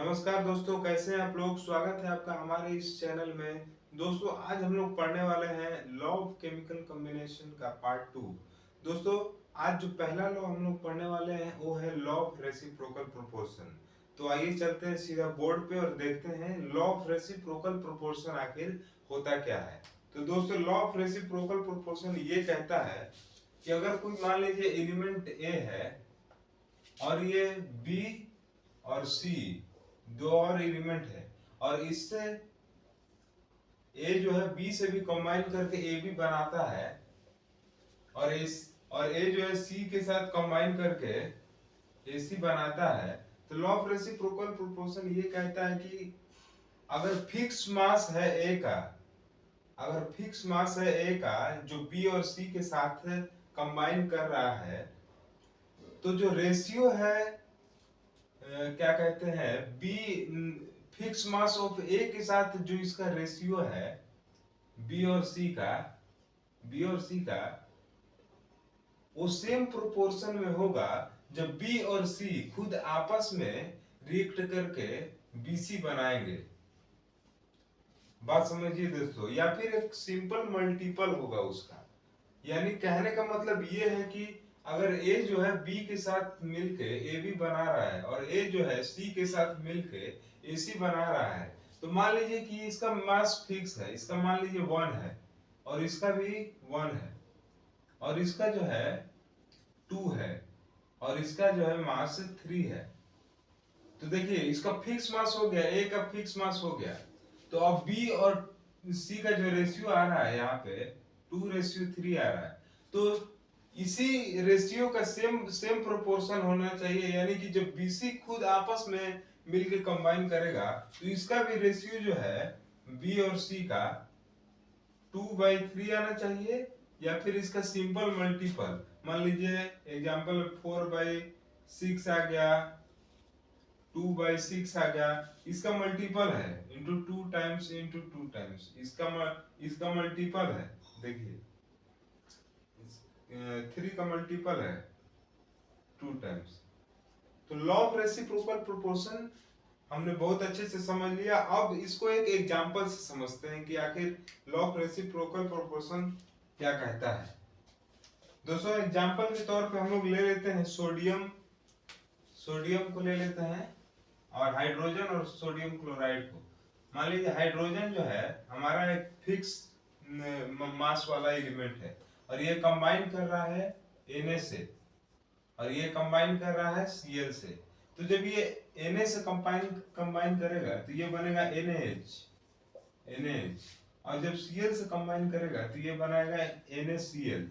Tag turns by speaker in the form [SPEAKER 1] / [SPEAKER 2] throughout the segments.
[SPEAKER 1] नमस्कार दोस्तों, कैसे हैं आप लोग। स्वागत है आपका हमारे इस चैनल में। दोस्तों, आज हम लोग पढ़ने वाले हैं लॉ ऑफ केमिकल कॉम्बिनेशन का पार्ट 2। दोस्तों, आज जो पहला लॉ हम लोग पढ़ने वाले हैं वो है लॉ ऑफ रेसिप्रोकल प्रोपोर्शन। तो आइए चलते हैं सीधा बोर्ड पे और देखते हैं लॉ ऑफ रेसिप्रोकल प्रोपोर्शन आखिर होता क्या है। तो दोस्तों, लॉ ऑफ रेसिप्रोकल प्रोपोर्शन ये कहता है कि अगर कोई मान लीजिए एलिमेंट ए है और ये बी और सी दो और एलिमेंट है, और इससे ए जो है बी से भी कंबाइन करके ए बी बनाता है, और ए जो है सी के साथ कंबाइन करके ए सी बनाता है। तो लॉ ऑफ रेसिप्रोकल प्रोपोर्शन ये कहता है कि अगर फिक्स मास है ए का, अगर फिक्स मास है ए का जो बी और सी के साथ कंबाइन कर रहा है, तो जो रेशियो है क्या कहते हैं बी फिक्स मास ऑफ ए के साथ जो इसका रेशियो है बी और सी का, बी और सी का वो सेम प्रोपोर्शन में होगा जब बी और सी खुद आपस में रिएक्ट करके बीसी बनाएंगे। बात समझिए दोस्तों, या फिर एक सिंपल मल्टीपल होगा उसका। यानी कहने का मतलब ये है कि अगर ए जो है बी के साथ मिलके ए बी बना रहा है और ए जो है सी के साथ मिलके ए सी बना रहा है, तो मान लीजिए कि इसका मास फिक्स है, इसका मान लीजिए 1 है और इसका भी 1 है, और इसका जो है 2 है, और इसका जो है मास 3 है। तो देखिए इसका फिक्स मास हो गया, ए का फिक्स मास हो गया। तो अब बी और सी का जो रेशियो आ रहा है यहाँ पे 2:3 आ रहा है। तो इसी रेशियो का सेम सेम प्रोपोर्शन होना चाहिए, यानी कि जब बीसी खुद आपस में मिलके कंबाइन करेगा तो इसका भी रेशियो जो है बी और सी का 2/3 आना चाहिए, या फिर इसका सिंपल मल्टीपल मान लीजिए एग्जांपल 4/6 आ गया, 2/6 आ गया। इसका मल्टीपल है इंटू 2 टाइम्स इंटू 2 टाइम्स, इसका मल्टीपल है। देखिए 3 का मल्टीपल है 2 टाइम्स। तो लॉ ऑफ रेसिप्रोकल प्रोपोर्शन हमने बहुत अच्छे से समझ लिया। अब इसको एक एग्जांपल से समझते हैं कि आखिर लॉ ऑफ रेसिप्रोकल प्रोपोर्शन क्या कहता है। दोस्तों, एग्जांपल के तौर पे हम लोग ले लेते हैं सोडियम, सोडियम को ले लेते हैं और हाइड्रोजन और सोडियम क्लोराइड को। मान लीजिए हाइड्रोजन जो है हमारा एक फिक्स मास वाला एलिमेंट है, और ये कंबाइन कर रहा है Na से, और ये कंबाइन कर रहा है Cl से। तो जब ये Na से कंबाइन कंबाइन करेगा तो ये बनेगा NaH, NaH, और जब Cl से कंबाइन करेगा तो ये बनाएगा NaCl।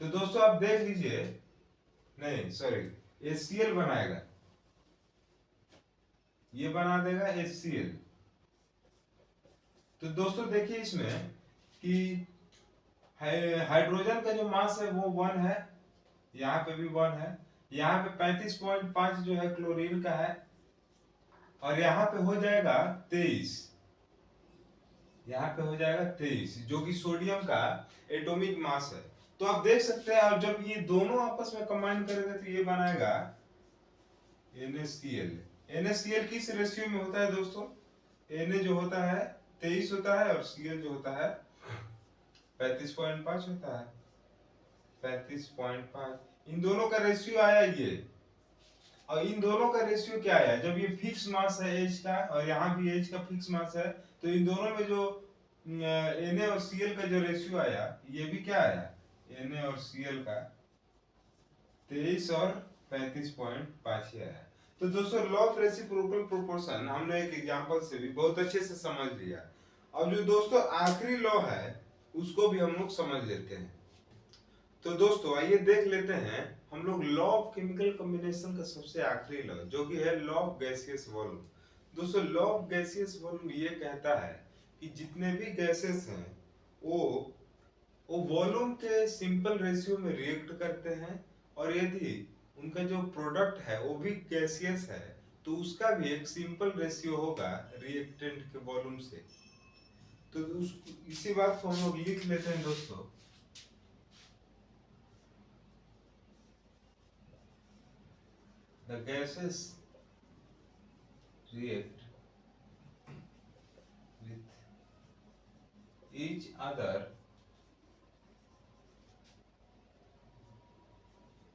[SPEAKER 1] तो दोस्तों आप देख लीजिए, नहीं सॉरी, ये Cl बनाएगा, ये बना देगा HCl। तो दोस्तों देखिए इसमें कि हाइड्रोजन का जो मास है वो 1 है, यहाँ पे भी 1 है, यहाँ पे 35.5 जो है क्लोरीन का है, और यहाँ पे हो जाएगा 23, यहाँ पे हो जाएगा 23 जो कि सोडियम का एटॉमिक मास है। तो आप देख सकते हैं, और जब ये दोनों आपस में कंबाइन करेगा तो ये बनाएगा NaCl। NaCl किस रेशियो में होता है दोस्तों? Na जो होता है 23 होता है, और Cl जो होता है 35.5 होता है, 35.5। इन दोनों का रेशियो आया ये, और इन दोनों का रेशियो क्या आया? जब ये फिक्स मास है H का और यहाँ भी H का फिक्स मास है, तो इन दोनों में जो Na और Cl का जो रेशियो आया, ये भी क्या आया? Na और Cl का 23 और 35.5 ही आया। तो दोस्तों, लॉ ऑफ रेसिप्रोकल प्रोपोर्शन हमने एक एग्जांपल से भी बहुत अच्छे से समझ लिया। अब जो दोस्तों आखिरी लॉ है उसको भी हम लोग समझ लेते हैं। तो दोस्तों आइए देख लेते हैं हम लोग लॉ ऑफ केमिकल कॉम्बिनेशन का सबसे आखिरी लॉ, जो कि है लॉ ऑफ गैसियस वॉल्यूम। दोस्तों, लॉ ऑफ गैसियस वॉल्यूम ये कहता है कि जितने भी गैसेस हैं वो वो वॉल्यूम के सिंपल रेशियो में रिएक्ट करते हैं, और यदि उनका जो प्रोडक्ट है वो भी गैसियस है तो उसका भी एक सिंपल रेशियो होगा रिएक्टेंट के वॉल्यूम से। तो इसी बात को हम लोग लिख लेते हैं दोस्तों। The gases react with each other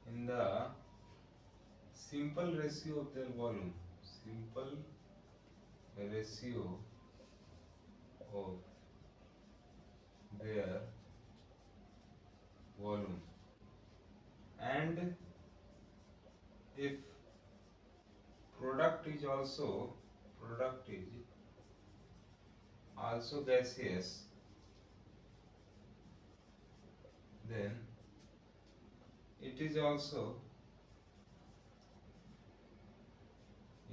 [SPEAKER 1] in the simple ratio of their volume. Simple ratio of their volume, and if product is also gaseous, then it is also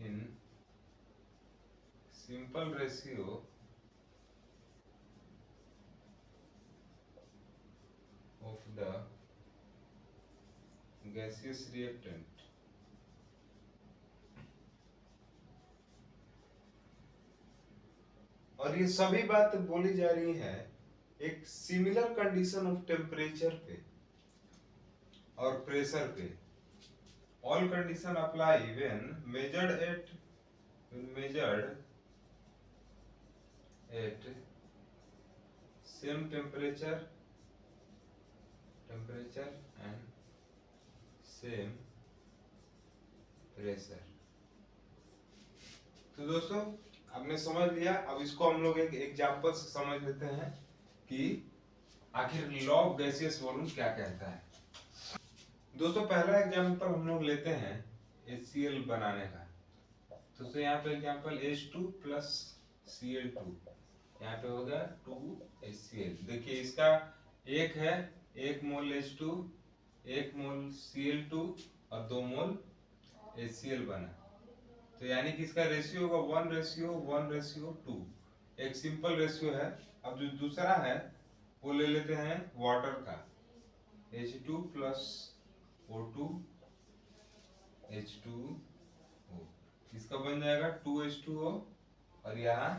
[SPEAKER 1] in simple ratio of the gaseous reactant. और ये सभी बात बोली जा रही है एक similar condition of temperature पे और प्रेशर पे. All condition apply when measured at same temperature and same pressure. तो दोस्तों आपने समझ लिया. अब इसको हम लोग एक एग्जांपल से समझ लेते हैं कि आखिर लॉ ऑफ गैसियस वॉल्यूम क्या कहता है. दोस्तों पहला एग्जांपल हम लोग लेते हैं HCl बनाने का. तो यहाँ पे एग्जांपल H2 प्लस Cl2, यहाँ पे होगा 2HCl. देखिए इसका एक है 1 मोल H2, 1 मोल Cl2 और 2 मोल HCl बना. तो यानी कि इसका रेशियो होगा 1:2. एक सिंपल रेशियो है. अब जो दूसरा है वो ले लेते हैं वाटर का, H2 प्लस O2 H2O. इसका बन जाएगा 2H2O और यहाँ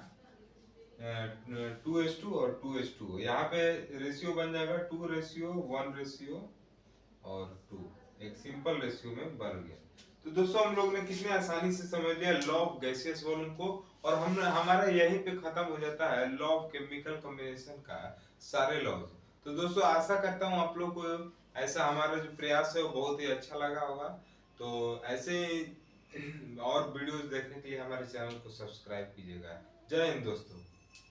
[SPEAKER 1] 2H2 और 2H2O. यहाँ पे रेशियो बन जाएगा 2:1 और 2. एक सिंपल रेशियो में बन गया. तो दोस्तों हम लोग ने कितने आसानी से समझ लिया लॉ ऑफ गैसियस वॉल्यूम को, और हमारा यहीं पे खत्म हो जाता है लॉ ऑफ केमिकल कॉम्बिनेशन का सारे लॉज. तो दोस्तों आशा करता हूँ आप लोग को ऐसा हमारा जो प्रयास है वो बहुत ही अच्छा लगा होगा. तो ऐसे और वीडियोस देखने के लिए हमारे चैनल को सब्सक्राइब कीजिएगा. जय हिंद दोस्तों.